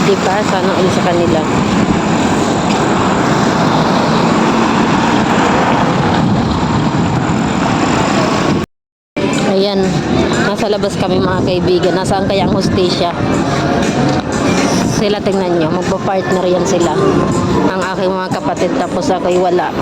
Diba? Sana ulit sa kanila. Ayan, nasa labas kami mga kaibigan. Nasaan kaya ang hostesya? Sila, tingnan nyo, magpa-partner yan sila. Ang aking mga kapatid, tapos ako'y wala.